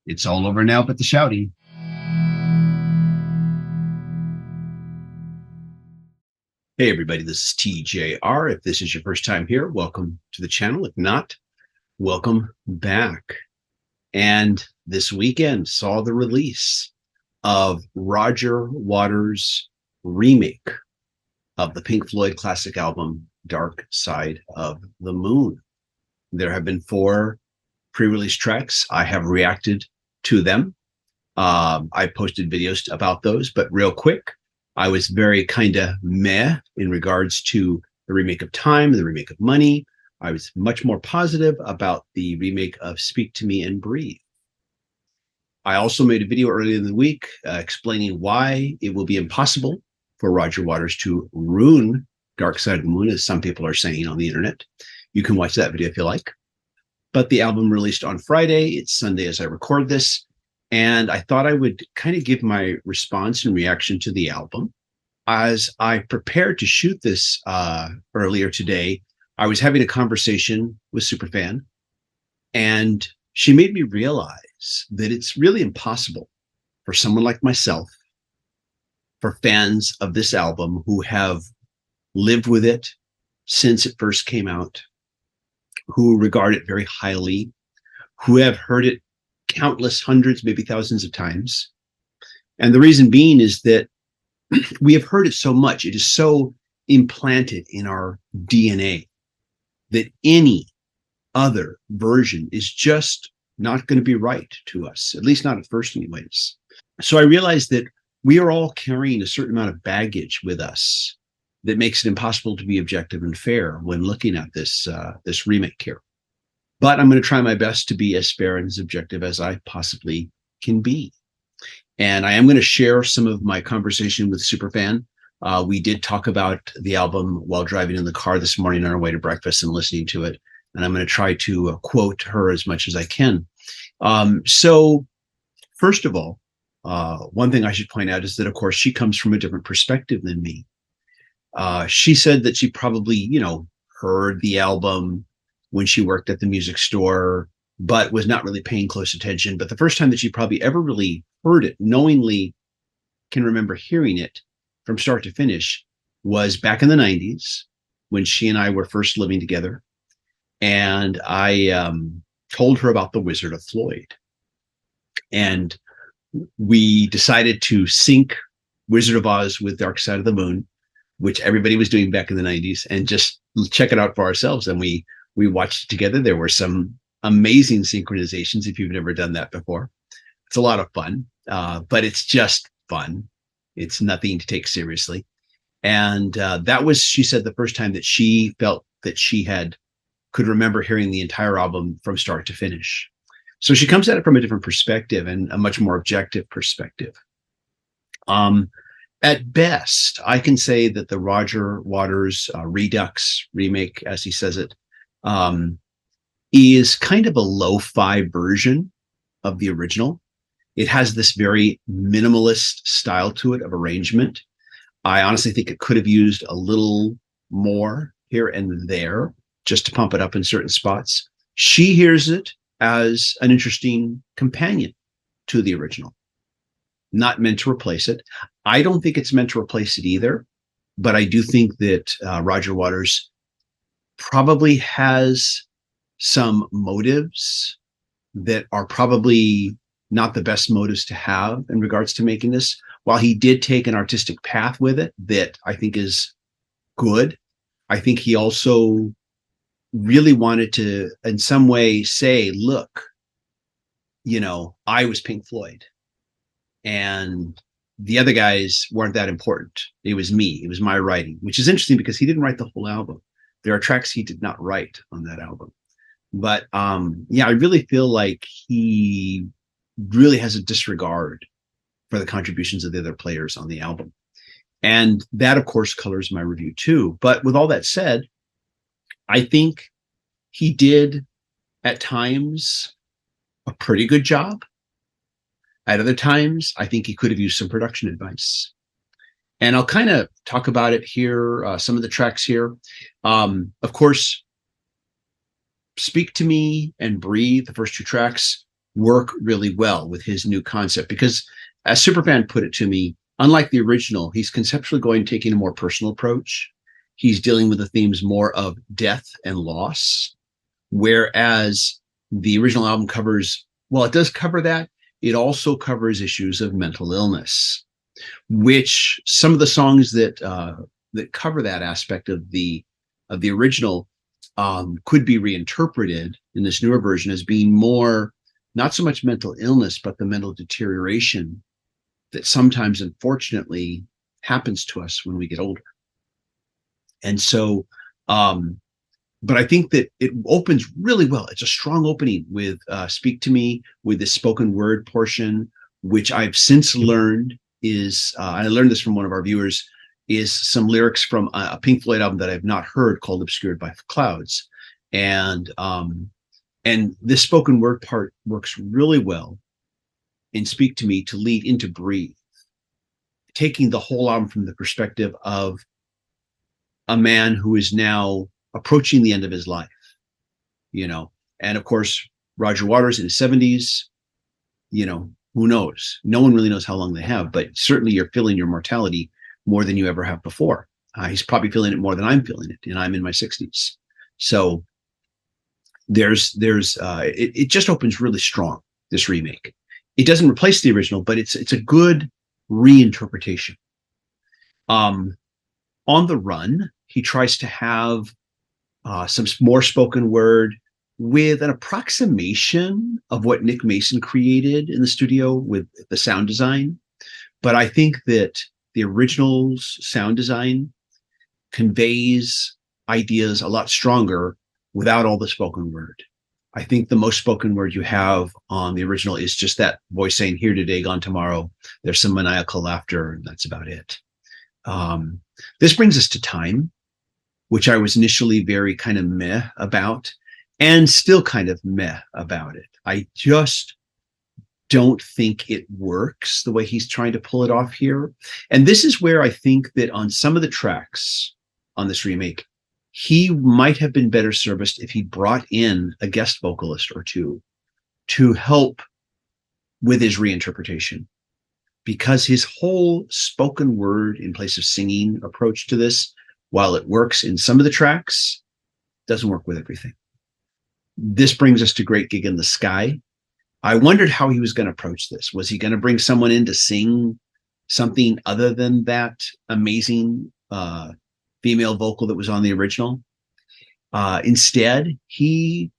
It's all over now but the shouting. Hey everybody, this is TJR. If this is your first time here, welcome to the channel. If not, welcome back. And this weekend saw the release of Roger Waters' remake of the Pink Floyd classic album, Dark Side of the Moon. There have been 4 pre-release tracks. I have reacted to them. I posted videos about those, but real quick, I was very kind of meh in regards to the remake of Time, the remake of Money. I was much more positive about the remake of Speak to Me and Breathe. I also made a video earlier in the week explaining why it will be impossible for Roger Waters to ruin Dark Side of the Moon, as some people are saying on the internet. You can watch that video if you like. But the album released on Friday. It's Sunday as I record this. And I thought I would kind of give my response and reaction to the album. As I prepared to shoot this earlier today, I was having a conversation with Superfan, and she made me realize that it's really impossible for someone like myself, for fans of this album who have lived with it since it first came out, who regard it very highly, who have heard it countless hundreds, maybe thousands of times. And the reason being is that we have heard it so much. It is so implanted in our DNA that any other version is just not going to be right to us, at least not at first anyways. So I realized that we are all carrying a certain amount of baggage with us that makes it impossible to be objective and fair when looking at this remake here. But I'm going to try my best to be as fair and as objective as I possibly can be. And I am going to share some of my conversation with Superfan. We did talk about the album while driving in the car this morning on our way to breakfast and listening to it. And I'm going to try to quote her as much as I can. So first of all, one thing I should point out is that, of course, she comes from a different perspective than me. She said that she probably, heard the album when she worked at the music store, but was not really paying close attention. But the first time that she probably ever really heard it, knowingly can remember hearing it from start to finish, was back in the 90s when she and I were first living together. And I told her about The Wizard of Floyd. And we decided to sync Wizard of Oz with Dark Side of the Moon, which everybody was doing back in the 90s, and just check it out for ourselves. And we watched it together. There were some amazing synchronizations if you've never done that before. It's a lot of fun, but it's just fun. It's nothing to take seriously. And that was, she said, the first time that she felt that she could remember hearing the entire album from start to finish. So she comes at it from a different perspective and a much more objective perspective. At best, I can say that the Roger Waters Redux remake, as he says it, is kind of a lo-fi version of the original. It has this very minimalist style to it of arrangement. I honestly think it could have used a little more here and there just to pump it up in certain spots. She hears it as an interesting companion to the original, not meant to replace it. I don't think it's meant to replace it either, but I do think that Roger Waters probably has some motives that are probably not the best motives to have in regards to making this. While he did take an artistic path with it that I think is good, I think he also really wanted to, in some way, say, look, I was Pink Floyd, and the other guys weren't that important. It was me. It was my writing, which is interesting because he didn't write the whole album. There are tracks he did not write on that album. But I really feel like he really has a disregard for the contributions of the other players on the album. And that, of course, colors my review too. But with all that said, I think he did at times a pretty good job. At other times, I think he could have used some production advice. And I'll kind of talk about it here, some of the tracks here. Of course, Speak to Me and Breathe, the first 2 tracks, work really well with his new concept because, as Superfan put it to me, unlike the original, he's conceptually taking a more personal approach. He's dealing with the themes more of death and loss, whereas the original album covers, well, it does cover that. It also covers issues of mental illness, which some of the songs that cover that aspect of the original could be reinterpreted in this newer version as being more not so much mental illness, but the mental deterioration that sometimes, unfortunately, happens to us when we get older. And so, but I think that it opens really well. It's a strong opening with Speak to Me, with the spoken word portion, which I've since learned is, I learned this from one of our viewers, is some lyrics from a Pink Floyd album that I've not heard called Obscured by Clouds. And this spoken word part works really well in Speak to Me to lead into Breathe, taking the whole album from the perspective of a man who is now approaching the end of his life, you know. And of course, Roger Waters in his 70s, you know, who knows? No one really knows how long they have, but certainly you're feeling your mortality more than you ever have before. He's probably feeling it more than I'm feeling it, and I'm in my 60s. So it just opens really strong, this remake. It doesn't replace the original, but it's a good reinterpretation. On the Run, he tries to have some more spoken word with an approximation of what Nick Mason created in the studio with the sound design. But I think that the original's sound design conveys ideas a lot stronger without all the spoken word. I think the most spoken word you have on the original is just that voice saying, "Here today, gone tomorrow." There's some maniacal laughter, and that's about it. This brings us to Time, which I was initially very kind of meh about, and still kind of meh about it. I just don't think it works the way he's trying to pull it off here. And this is where I think that on some of the tracks on this remake, he might have been better serviced if he brought in a guest vocalist or two to help with his reinterpretation, because his whole spoken word in place of singing approach to this, while it works in some of the tracks, doesn't work with everything. This brings us to Great Gig in the Sky. I wondered how he was going to approach this. Was he going to bring someone in to sing something other than that amazing female vocal that was on the original? Instead, he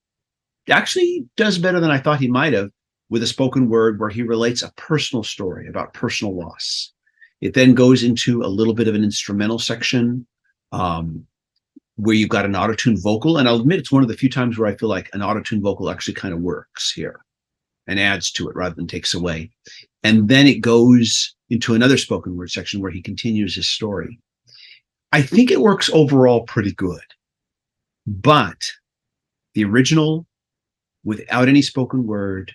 actually does better than I thought he might have with a spoken word where he relates a personal story about personal loss. It then goes into a little bit of an instrumental section where you've got an auto-tune vocal. And I'll admit it's one of the few times where I feel like an auto-tune vocal actually kind of works here and adds to it rather than takes away. And then it goes into another spoken word section where he continues his story. I think it works overall pretty good. But the original, without any spoken word,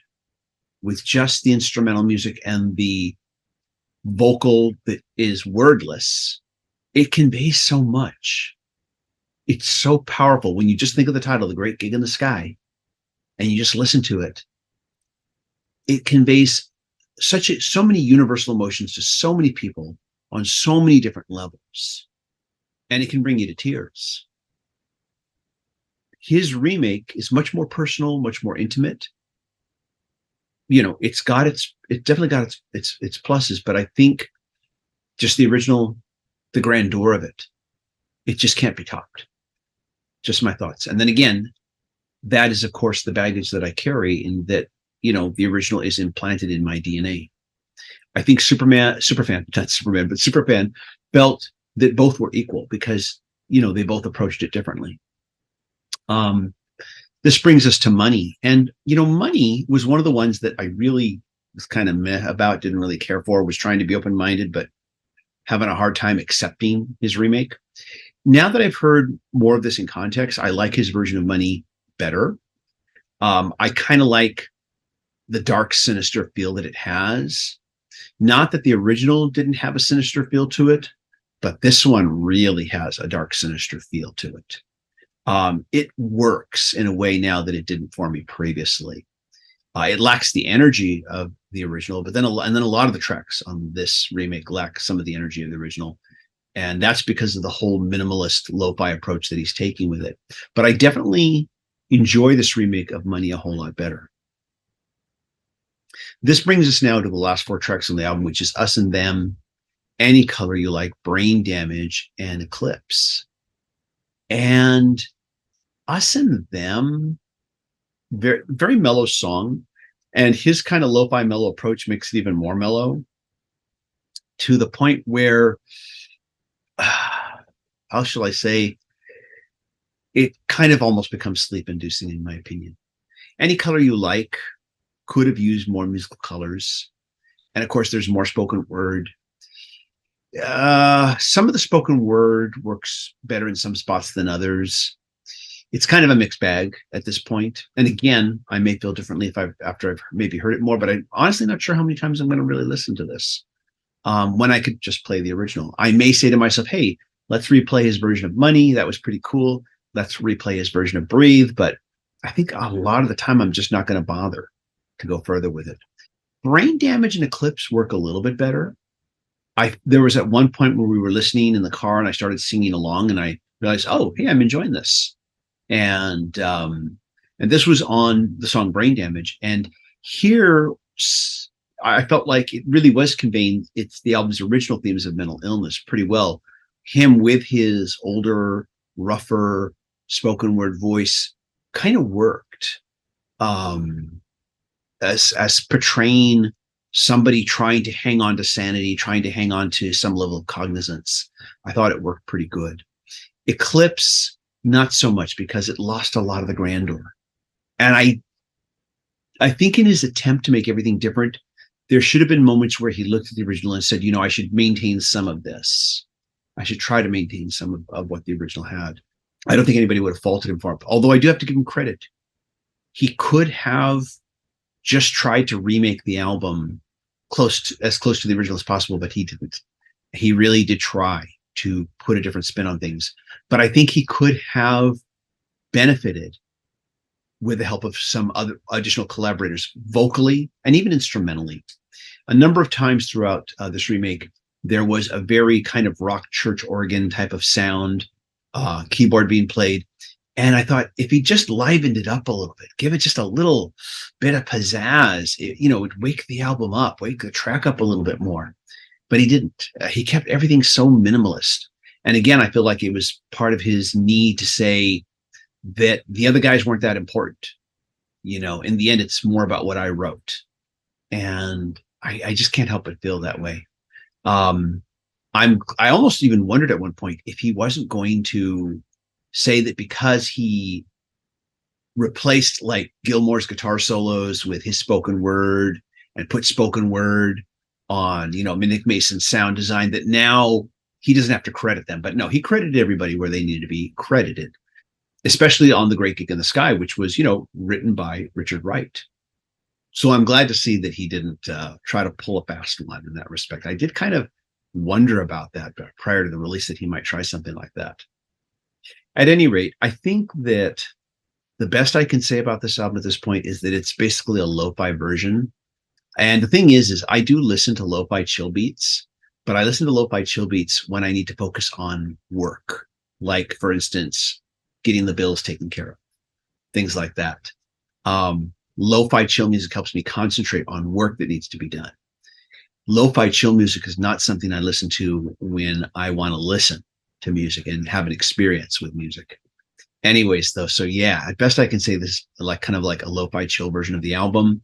with just the instrumental music and the vocal that is wordless, it conveys so much. It's so powerful. When you just think of the title, The Great Gig in the Sky, and you just listen to it, it conveys so many universal emotions to so many people on so many different levels, and it can bring you to tears. His remake is much more personal, much more intimate. You know, it definitely got its pluses, but I think just the original, the grandeur of it just can't be topped. Just my thoughts. And then again, that is, of course, the baggage that I carry, in that, you know, the original is implanted in my DNA. I think Superfan felt that both were equal because, you know, they both approached it differently. This brings us to Money. And, you know, Money was one of the ones that I really was kind of meh about, didn't really care for, was trying to be open-minded, but having a hard time accepting his remake. Now that I've heard more of this in context, I like his version of Money better. I kind of like the dark, sinister feel that it has. Not that the original didn't have a sinister feel to it, but this one really has a dark, sinister feel to it. It works in a way now that it didn't for me previously. It lacks the energy of the original, but then a lot of the tracks on this remake lack some of the energy of the original. And that's because of the whole minimalist lo-fi approach that he's taking with it. But I definitely enjoy this remake of Money a whole lot better. This brings us now to the last 4 tracks on the album, which is Us and Them, Any Color You Like, Brain Damage, and Eclipse. And Us and Them, very, very mellow song. And his kind of lo-fi mellow approach makes it even more mellow, to the point where, how shall I say, it kind of almost becomes sleep-inducing, in my opinion. Any Color You Like could have used more musical colors. And of course, there's more spoken word. Some of the spoken word works better in some spots than others. It's kind of a mixed bag at this point. And again, I may feel differently after I've maybe heard it more, but I'm honestly not sure how many times I'm going to really listen to this. When I could just play the original, I may say to myself, hey, let's replay his version of Money. That was pretty cool. Let's replay his version of Breathe. But I think a lot of the time I'm just not going to bother to go further with it. Brain Damage and Eclipse work a little bit better. There was at one point where we were listening in the car and I started singing along and I realized, oh, hey, I'm enjoying this. And this was on the song Brain Damage. And here I felt like it really was conveying it's the album's original themes of mental illness pretty well. Him with his older, rougher spoken word voice kind of worked as portraying somebody trying to hang on to sanity, trying to hang on to some level of cognizance. I thought it worked pretty good. Eclipse, not so much, because it lost a lot of the grandeur. And I think in his attempt to make everything different, there should have been moments where he looked at the original and said, I should maintain some of this. I should try to maintain some of what the original had. I don't think anybody would have faulted him for it, although I do have to give him credit. He could have just tried to remake the album as close to the original as possible, but he didn't. He really did try to put a different spin on things. But I think he could have benefited with the help of some other additional collaborators, vocally and even instrumentally. A number of times throughout this remake, there was a very kind of rock church organ type of sound, keyboard being played. And I thought if he just livened it up a little bit, give it just a little bit of pizzazz, it would wake the album up, wake the track up a little bit more. But he didn't. He kept everything so minimalist. And again, I feel like it was part of his need to say that the other guys weren't that important. In the end, it's more about what I wrote. And I just can't help but feel that way. I almost even wondered at one point if he wasn't going to say that because he replaced like Gilmour's guitar solos with his spoken word and put spoken word on, Nick Mason's sound design, that now he doesn't have to credit them. But no, he credited everybody where they needed to be credited, especially on The Great Gig in the Sky, which was, written by Richard Wright. So I'm glad to see that he didn't try to pull a fast one in that respect. I did kind of wonder about that prior to the release, that he might try something like that. At any rate, I think that the best I can say about this album at this point is that it's basically a lo-fi version. And the thing is I do listen to lo-fi chill beats, but I listen to lo-fi chill beats when I need to focus on work. Like, for instance, getting the bills taken care of, things like that. Lo-fi chill music helps me concentrate on work that needs to be done. Lo-fi chill music is not something I listen to when I want to listen to music and have an experience with music. Anyways, though, so yeah, at best I can say this like kind of like a lo-fi chill version of the album.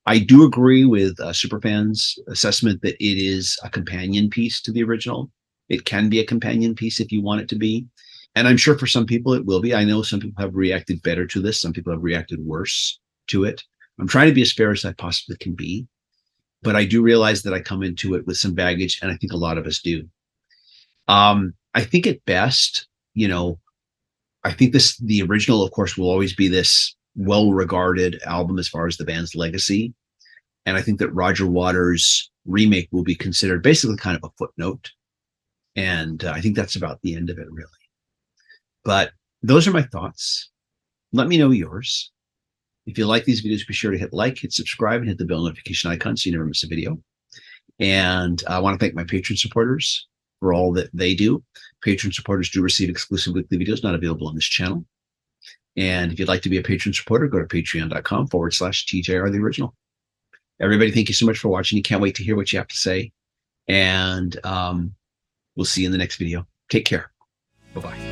I do agree with Superfan's assessment that it is a companion piece to the original. It can be a companion piece if you want it to be. And I'm sure for some people it will be. I know some people have reacted better to this. Some people have reacted worse to it. I'm trying to be as fair as I possibly can be. But I do realize that I come into it with some baggage, and I think a lot of us do. I think at best, I think the original, of course, will always be this well-regarded album as far as the band's legacy. And I think that Roger Waters' Remake will be considered basically kind of a footnote. And I think that's about the end of it, really. But those are my thoughts. Let me know yours. If you like these videos, be sure to hit like, hit subscribe, and hit the bell notification icon so you never miss a video. And I want to thank my Patreon supporters for all that they do. Patreon supporters do receive exclusive weekly videos not available on this channel. And if you'd like to be a Patreon supporter, go to patreon.com/TJR the original. Everybody, thank you so much for watching. You can't wait to hear what you have to say. And we'll see you in the next video. Take care. Bye-bye.